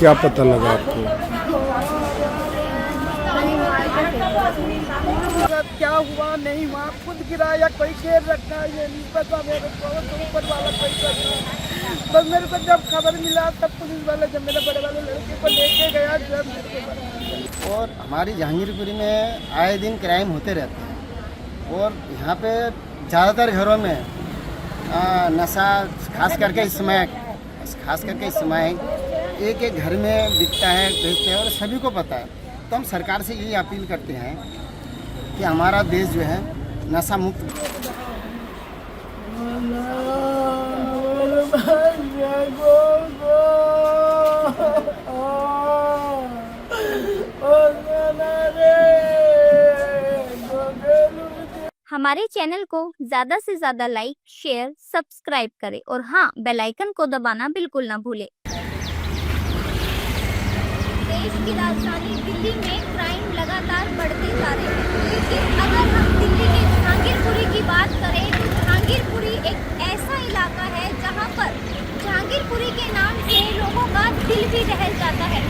क्या पता लगा आपको? क्या हुआ नहीं हुआ, खुद गिरा या कोई घेर रखा है ये नहीं पता मेरे को, तो ऊपर वाला कोई कर। बस मेरे को जब खबर मिला तब पुलिस वाले जब मेरे बड़े वाले लड़के को लेके गया जब। और हमारी जहांगीरपुरी में आए दिन क्राइम होते रहते हैं और यहाँ पे ज़्यादातर घरों में नशा खास करके इस समय एक एक घर में बिकता है, बेचते हैं और सभी को पता है। तो हम सरकार से यही अपील करते हैं कि हमारा देश जो है नशा मुक्त। हमारे चैनल को ज्यादा से ज्यादा लाइक, शेयर, सब्सक्राइब करें और हाँ, बेल आइकन को दबाना बिल्कुल ना भूलें। देश की राजधानी दिल्ली में क्राइम लगातार बढ़ते जा रहे हैं, लेकिन अगर हम दिल्ली के जहांगीरपुरी की बात करें तो जहांगीरपुरी एक ऐसा इलाका है जहां पर जहांगीरपुरी के नाम से लोगों का दिल भी दहल जाता है,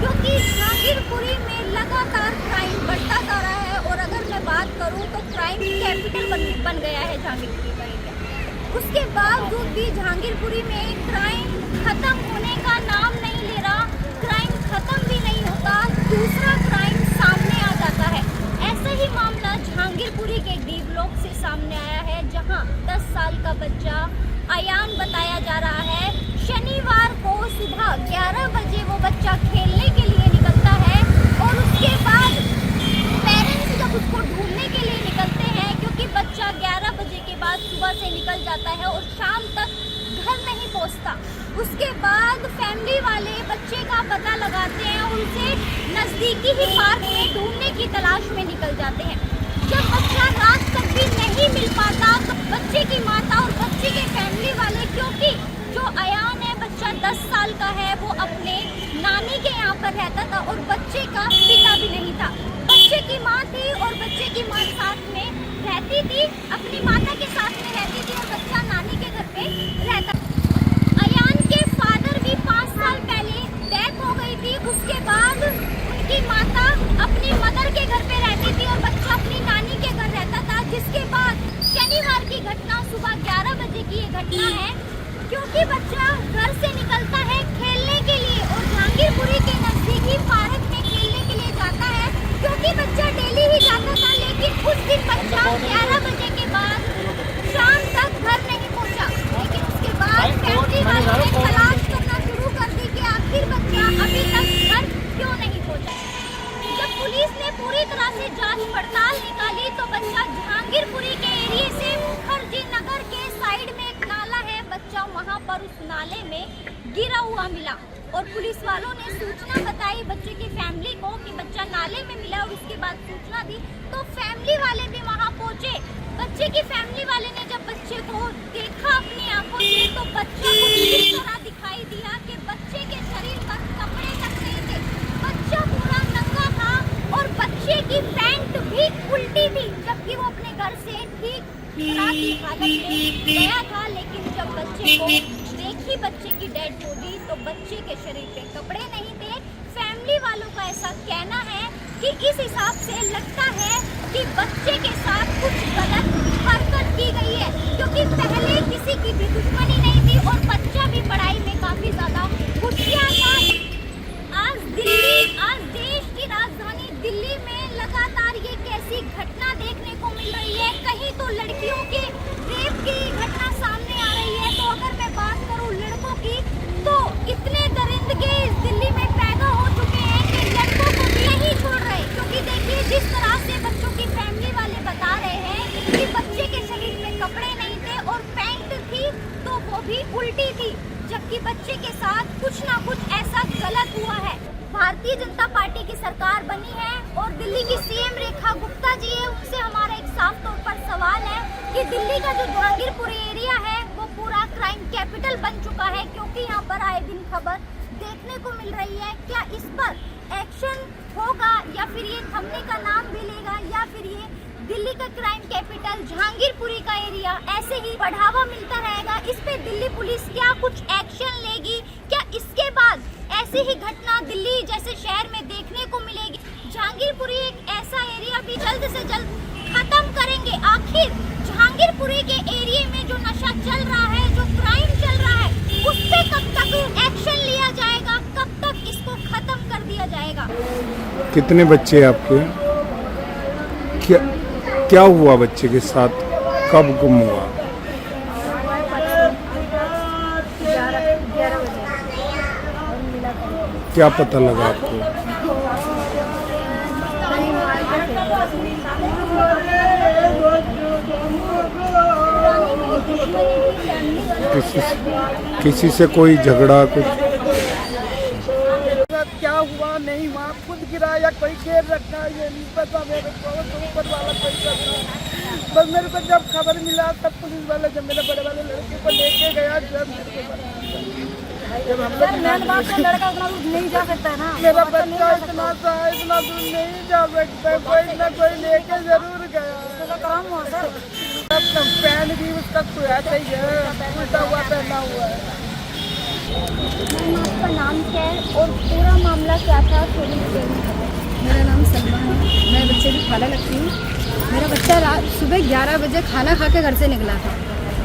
क्योंकि जहांगीरपुरी में लगातार क्राइम बढ़ता जा रहा है। और अगर मैं बात करूं तो क्राइम कैपिटल बन गया है जहांगीरपुरी का एरिया। उसके बावजूद भी जहांगीरपुरी में क्राइम खत्म होने का नाम नहीं ले रहा, क्राइम खत्म भी नहीं होता, दूसरा क्राइम सामने आ जाता है। ऐसा ही मामला जहांगीरपुरी के डी ब्लॉक से सामने आया है, जहां 10 साल का बच्चा अयान बताया जा रहा है। शनिवार को सुबह 11 बजे वो बच्चा खेलने के लिए निकलता है और उसके बाद पेरेंट्स जब उसको ढूंढने के लिए निकलते हैं, क्योंकि बच्चा 11 बजे के बाद सुबह से निकल जाता है और शाम तक घर नहीं पहुंचता। उसके बाद फैमिली वाले बच्चे का पता लगाते हैं और उसे नज़दीकी ही पार्क में ढूंढने की तलाश में निकल जाते हैं। जब बच्चा रात तक भी नहीं मिल पाता तो बच्चे की माता और बच्चे के फैमिली वाले, क्योंकि जो अयान है बच्चा 10 साल का है, वो अपने नानी के यहाँ पर रहता था और बच्चे का पिता भी नहीं था। बच्चे की माँ थी और बच्चे की माँ साथ में रहती थी, अपनी माता के साथ में रहती थी और बच्चा नानी के घर पे रहता। अयान के फादर भी 5 साल पहले डेथ हो गई थी। उसके बाद उनकी माता अपनी मदर के घर पे रहती थी और बच्चा अपनी नानी के घर रहता था। जिसके बाद शनिवार की घटना सुबह 11 बजे की ये घटना है, क्योंकि बच्चा घर से निकलता है खेलने के लिए और जहांगीरपुरी के नजदीकी पार्क में खेलने के लिए जाता है, क्योंकि बच्चा डेली ही जाता था। लेकिन उस दिन बच्चा 11 बजे के बाद शाम तक घर नहीं पहुंचा। लेकिन उसके बाद फैमिली वालों ने तलाश करना शुरू कर दी कि आखिर बच्चा अभी तक घर क्यों नहीं पहुंचा। जब पुलिस ने पूरी तरह से जांच पड़ताल निकाली तो बच्चा जहांगीरपुरी के एरिया से मुखर्जी नगर के साइड में एक नाला है, बच्चा वहां पर उस नाले में गिरा हुआ मिला और पुलिस वालों ने सूचना बताई बच्चे की फैमिली को कि बच्चा नाले में मिला और उसके बाद सूचना दी तो फैमिली वाले भी वहां पहुंचे। बच्चे की फैमिली वाले ने जब बच्चे को देखा अपनी आंखों से तो बच्चा को इस तरह दिखाई दिया कि बच्चे के शरीर पर कपड़े तक नहीं थे, बच्चा पूरा नंगा था और बच्चे की पैंट भी उल्टी थी, जबकि वो अपने घर से ठीक खराब की हालत में गया था। लेकिन जब बच्चे को देखी बच्चे की डेड बॉडी तो बच्चे के शरीर पे कपड़े नहीं थे। फैमिली वालों का ऐसा कहना है कि इस हिसाब से लगता है कि बच्चे के साथ कुछ गलत हरकत की गई है, क्योंकि पहले किसी की भी दुश्मनी नहीं थी और बच्चा भी पढ़ाई में काफी ज्यादा होशियार था। आज देश की राजधानी दिल्ली में लगातार ये कैसी घटना देखने को मिल रही है। कहीं तो लड़कियों के रेप की घटना सामने आ रही है, तो अगर मैं बात करूं लड़कों की तो इतने दरिंदगे इस दिल्ली में पैदा हो चुके हैं कि लड़कों को भी नहीं छोड़ रहे। क्योंकि देखिए जिस तरह से बच्चों की फैमिली वाले बता रहे हैं कि बच्चे के शरीर में कपड़े नहीं थे और पैंट थी तो वो भी उल्टी थी, जबकि बच्चे के साथ कुछ ना कुछ ऐसा गलत हुआ है। भारतीय जनता पार्टी की सरकार बनी है और दिल्ली की सीएम रेखा गुप्ता जी है, उनसे हमारा एक साफ तौर पर सवाल है कि दिल्ली का जो जहांगीरपुरी एरिया है वो पूरा क्राइम कैपिटल बन चुका है, क्योंकि यहाँ पर आए दिन खबर देखने को मिल रही है। क्या इस पर एक्शन होगा या फिर ये थमने का नाम भी लेगा, या फिर ये दिल्ली का क्राइम कैपिटल जहांगीरपुरी का एरिया ऐसे ही बढ़ावा मिलता रहेगा? इस पे दिल्ली पुलिस क्या कुछ एक्शन लेगी? क्या इसके बाद ऐसी ही घटना दिल्ली जैसे शहर में देखने को मिलेगी। जहांगीरपुरी एक ऐसा एरिया भी जल्द से जल्द खत्म करेंगे। आखिर जहांगीरपुरी के एरिया में जो नशा चल रहा है, जो क्राइम चल रहा है, उस पे कब तक एक्शन लिया जाएगा, कब तक इसको खत्म कर दिया जाएगा? कितने बच्चे हैं आपके? क्या हुआ बच्चे के साथ, कब गुम हुआ? 11 बजे। क्या पता लगा आपको? किसी से कोई झगड़ा कुछ? क्या हुआ नहीं हुआ, खुद गिरा या कोई खेल रखा, ये नहीं पता मेरे को, तो ऊपर वाला कोई करता। बस मेरे को जब खबर मिला तब पुलिस वाले जब मेरे बड़े वाले लड़के को लेके गया, जब मेरे को जब हम लोग लड़का उतना दूर नहीं जा सकता है ना। मेरा बच्चा इतना दूर नहीं जा सकता, कोई ना कोई लेके जरूर गया। काम हुआ सर, पैंट भी उसका खुला चाहिए, उल्टा हुआ पहना हुआ है। आपका नाम क्या है और पूरा मामला क्या था? थोड़ी डिटेल में बताएं। मेरा नाम सलमा है, मैं बच्चे की खाला लगती हूँ। मेरा बच्चा रात सुबह 11 बजे खाना खा के घर से निकला था,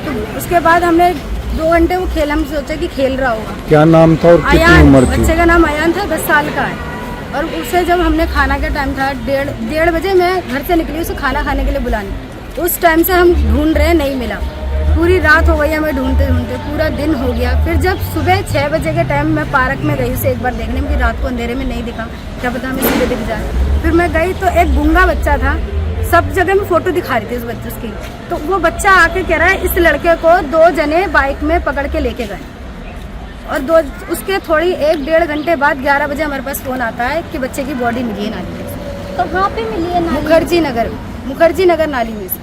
तो उसके बाद हमने 2 घंटे वो खेल, हम सोचा कि खेल रहा होगा। क्या नाम था और कितनी अयान, उम्र थी? बच्चे का नाम अयान था, 10 साल का है। और उसे जब हमने खाना का टाइम था, डेढ़ बजे मैं घर से निकली उसे खाना खाने के लिए बुलाने। उस टाइम से हम ढूंढ रहे, नहीं मिला। पूरी रात हो गई हमें ढूंढते ढूंढते, पूरा दिन हो गया। फिर जब सुबह 6 बजे के टाइम मैं पार्क में गई उसे एक बार देखने में कि रात को अंधेरे में नहीं दिखा, क्या पता हमें सुबह दिख जाए। फिर मैं गई तो एक गूंगा बच्चा था, सब जगह में फोटो दिखा रही थी उस बच्चे की। तो वो बच्चा आके कह रहा है इस लड़के को 2 जने बाइक में पकड़ के लेके गए। और उसके थोड़ी 1-1.5 घंटे बाद 11 बजे हमारे पास फोन आता है कि बच्चे की बॉडी मिली है नाली में। कहाँ पे मिली है नाली? मुखर्जी नगर नाली में से।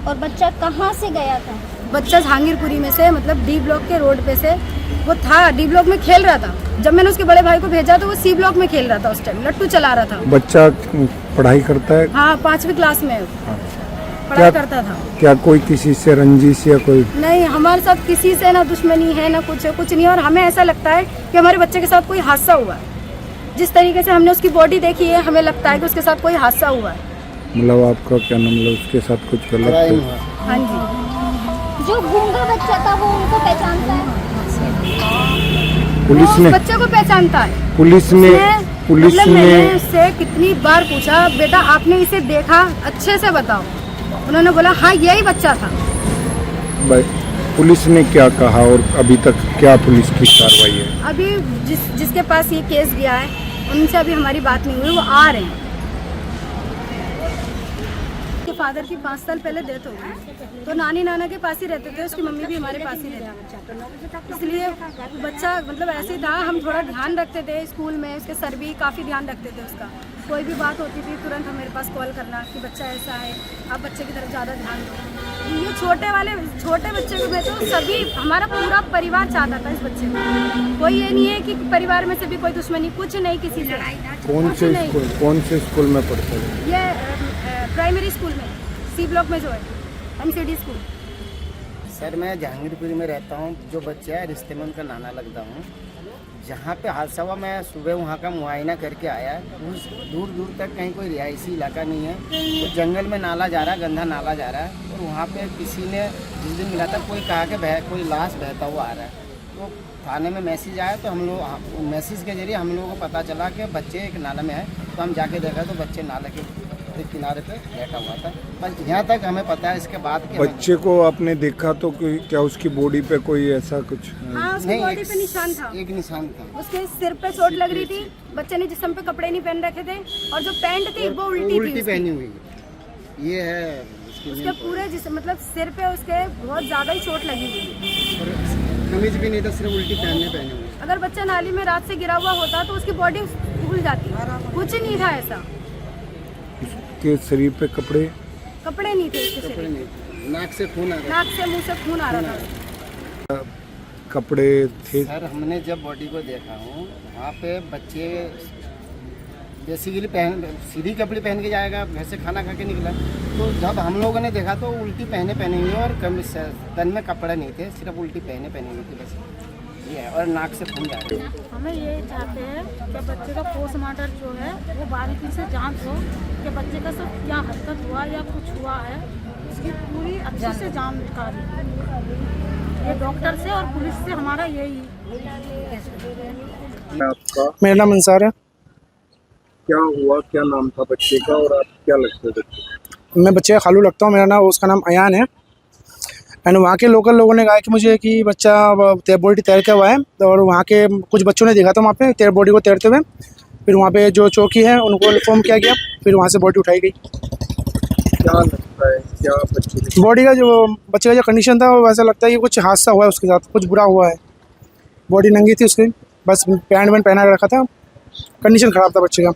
और बच्चा कहाँ से गया था? बच्चा जहांगीरपुरी में से, मतलब डी ब्लॉक के रोड पे से वो था, डी ब्लॉक में खेल रहा था। जब मैंने उसके बड़े भाई को भेजा तो वो सी ब्लॉक में खेल रहा था, उस टाइम लट्टू चला रहा था। बच्चा पढ़ाई करता है? हाँ, 5वीं क्लास में पढ़ाई करता था। क्या कोई किसी से रंजिश या कोई? नहीं, हमारे साथ किसी से ना दुश्मनी है ना कुछ नहीं। और हमें ऐसा लगता है कि हमारे बच्चे के साथ कोई हादसा हुआ है। जिस तरीके से हमने उसकी बॉडी देखी है, हमें लगता है कि उसके साथ कोई हादसा हुआ है। मतलब आपका क्या नाम, मतलब उसके साथ कुछ गलत है? हाँ जी। जो गूंगा बच्चा था वो उनको पहचानता है? पुलिस वो ने? उस बच्चे को पहचानता है। पुलिस ने मैंने उससे कितनी बार पूछा, बेटा आपने इसे देखा, अच्छे से बताओ। उन्होंने बोला हाँ यही बच्चा था। पुलिस ने क्या कहा और अभी तक क्या पुलिस की कार्रवाई है? अभी जिसके पास ये केस गया है उनसे अभी हमारी बात नहीं हुई, वो आ रहे हैं। फादर की 5 साल पहले डेथ हो गई, तो नानी नाना के पास ही रहते थे, उसकी मम्मी भी हमारे पास ही रहती, इसलिए बच्चा मतलब ऐसे ही था। हम थोड़ा ध्यान रखते थे स्कूल में, उसके सर भी काफ़ी ध्यान रखते थे उसका। कोई भी बात होती थी तुरंत हमारे पास कॉल करना कि बच्चा ऐसा है, आप बच्चे की तरफ ज़्यादा ध्यान दो। ये छोटे बच्चे में तो सभी, हमारा पूरा परिवार चाहता था इस बच्चे को। कोई ये नहीं है कि परिवार में से भी कोई दुश्मनी, कुछ नहीं किसी से। कौन से स्कूल में पढ़ता है? ये प्राइमरी स्कूल में, सी ब्लॉक में जो है MCD स्कूल। सर मैं जहांगीरपुरी में रहता हूँ। जो बच्चा है रिश्ते में उनका नाना लगता हूँ। जहाँ पे हादसा हुआ मैं सुबह वहाँ का मुआयना करके आया। उस दूर तक कहीं कोई रिहायशी इलाका नहीं है, तो जंगल में नाला जा रहा है, गंदा नाला जा रहा है। और वहाँ पे किसी ने जिस दिन मिला था, कोई कहा कि कोई लाश बहता हुआ आ रहा है। तो थाने में मैसेज आया, तो हम लोग मैसेज के जरिए हम लोगों को पता चला कि बच्चे एक नाला में है। तो हम जाके देखा तो बच्चे नाले के किनारे पे बैठा हुआ था। बस यहाँ तक हमें पता है। इसके बाद के बच्चे को आपने देखा तो क्या उसकी बॉडी पे कोई ऐसा कुछ? हाँ, उसकी बॉडी पे निशान था। एक निशान था। उसके सिर पे चोट लग रही थी। बच्चे ने जिस्म पे कपड़े नहीं पहन रखे थे, और जो पैंट थी वो उल्टी पहनी हुई। ये है उसके पूरे मतलब सिर पे उसके बहुत ज्यादा ही चोट लगी हुई। कमीज भी नहीं था, सिर्फ उल्टी पहनी हुई। अगर बच्चा नाली में रात से गिरा हुआ होता तो उसकी बॉडी फूल जाती, कुछ नहीं था ऐसा। के शरीर पे कपड़े नहीं थे उसके शरीर पे। नाक से खून आ रहा था। नाक से मुंह से खून आ रहा था। कपड़े थे? सर हमने जब बॉडी को देखा हूँ, वहाँ पे बच्चे बेसिकली सीधी कपड़े पहन के जाएगा, घर से खाना खा के निकला। तो जब हम लोगों ने देखा तो उल्टी पहने हुई और तन में कपड़े नहीं थे, सिर्फ उल्टी पहने हुई थी बस। ये है और नाक से खून जा रहा है। हमें ये चाहते हैं कि बच्चे का पोस्टमार्टम जो है वो बारीकी से जांच हो कि बच्चे का सब क्या हरकत हुआ या कुछ हुआ है, उसकी पूरी अच्छे से जानकारी ये डॉक्टर से और पुलिस से हमारा यही। आपका मेरा नाम अंसार है। क्या हुआ, क्या नाम था बच्चे का और आप क्या लगते थे बच्चे को? मैं बच्चे का खालू लगता हूँ। मेरा नाम, उसका नाम अयान है। एंड वहाँ के लोकल लोगों ने कहा कि मुझे कि बच्चा बॉडी तैर के हुआ है, और वहाँ के कुछ बच्चों ने देखा था वहाँ पे बॉडी को तैरते हुए। फिर वहाँ पे जो चौकी है उनको इन्फॉर्म किया गया, फिर वहाँ से बॉडी उठाई गई। क्या लगता है, क्या बच्चे बॉडी का जो बच्चे का जो कंडीशन था वो वैसा लगता है कि कुछ हादसा हुआ है उसके साथ, कुछ बुरा हुआ है। बॉडी नंगी थी उसकी, बस पैंट वैंट पहना के रखा था, कंडीशन ख़राब था बच्चे का।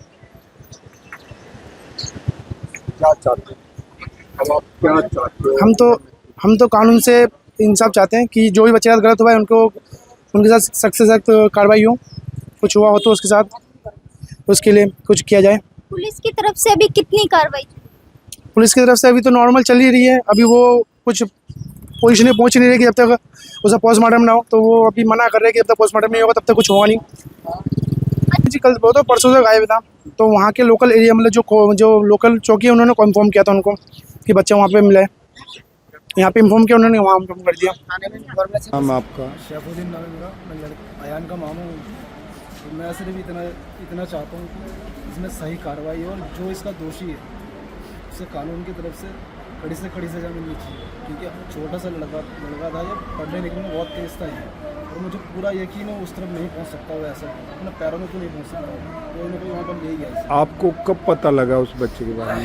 क्या चाहते हैं? अब आप क्या चाहते हो? हम तो कानून से इंसाफ चाहते हैं कि जो भी बच्चे के साथ गलत हुआ है उनको, उनके साथ सख्त से सख्त कार्रवाई हो। कुछ हुआ हो तो उसके साथ उसके लिए कुछ किया जाए। पुलिस की तरफ से अभी कितनी कार्रवाई? पुलिस की तरफ से अभी तो नॉर्मल चल ही रही है। अभी वो कुछ पोजीशन में पहुंच नहीं रही कि जब तक उसका पोस्टमार्टम ना हो, तो वो अभी मना कर रहे हैं कि जब तक पोस्टमार्टम नहीं होगा तब तक कुछ होगा नहीं। जी कल वो तो परसों से गायब था, तो वहाँ के लोकल एरिया मतलब जो लोकल चौकी है उन्होंने कन्फर्म किया था उनको कि बच्चा वहाँ पे मिला है। यहाँ पे इन्फॉर्म किया उन्होंने, वहाँ इन्फॉर्म कर दिया। नाम आपका? शेफुद्दीन नाम है मेरा। मैं अयान का मामा हूँ। तो मैं सिर्फ इतना चाहता हूँ कि इसमें सही कार्रवाई हो और जो इसका दोषी है उसे कानून की तरफ से कड़ी सजा मिलनी चाहिए, क्योंकि छोटा सा लड़का था, जब पढ़ने लिखने में बहुत तेज़ था ये, और मुझे पूरा यकीन है उस तरफ नहीं पहुँच सकता वो, ऐसा अपने पैरों में तो नहीं पहुँच सकता, कोई ना कोई वहाँ पर ले गया। आपको कब पता लगा उस बच्चे के बारे में?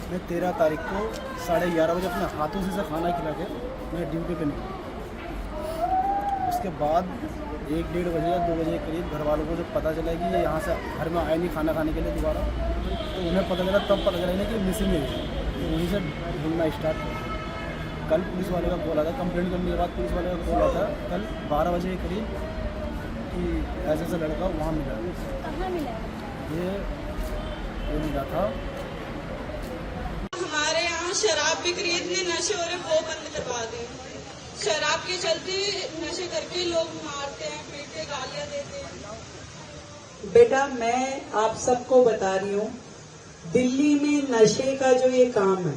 मैं 13 तारीख को 11:30 बजे अपने हाथों से खाना खिला के मैं ड्यूटी पे निकला। उसके बाद 1-1:30 बजे या 2 बजे के करीब घर वालों को जब पता चला कि ये यहाँ से घर में आए नहीं खाना खाने के लिए दोबारा, तो उन्हें पता चला, तब पता चला इन्हें कि मिसिंग है। तो वहीं से ढूंढना स्टार्ट किया। कल पुलिस वाले का कॉल आता, कंप्लेंट करने के बाद पुलिस वाले का कॉल आता कल 12 बजे के करीब कि ऐसा लड़का वहाँ मिला। ये मिला था। हमारे यहाँ शराब बिक्री, इतने नशे हो रहे वो बंद करवा दें। शराब के चलते नशे करके लोग मारते हैं, पीटते, गालियां देते हैं। बेटा मैं आप सबको बता रही हूँ, दिल्ली में नशे का जो ये काम है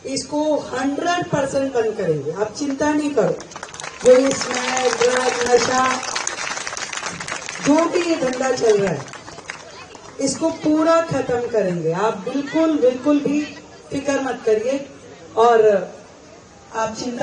इसको 100% बंद करेंगे, आप चिंता नहीं करो। जो इसमें ड्रग, नशा, जो भी ये धंधा चल रहा है इसको पूरा खत्म करेंगे। आप बिल्कुल भी फिक्र मत करिए और आप चिंता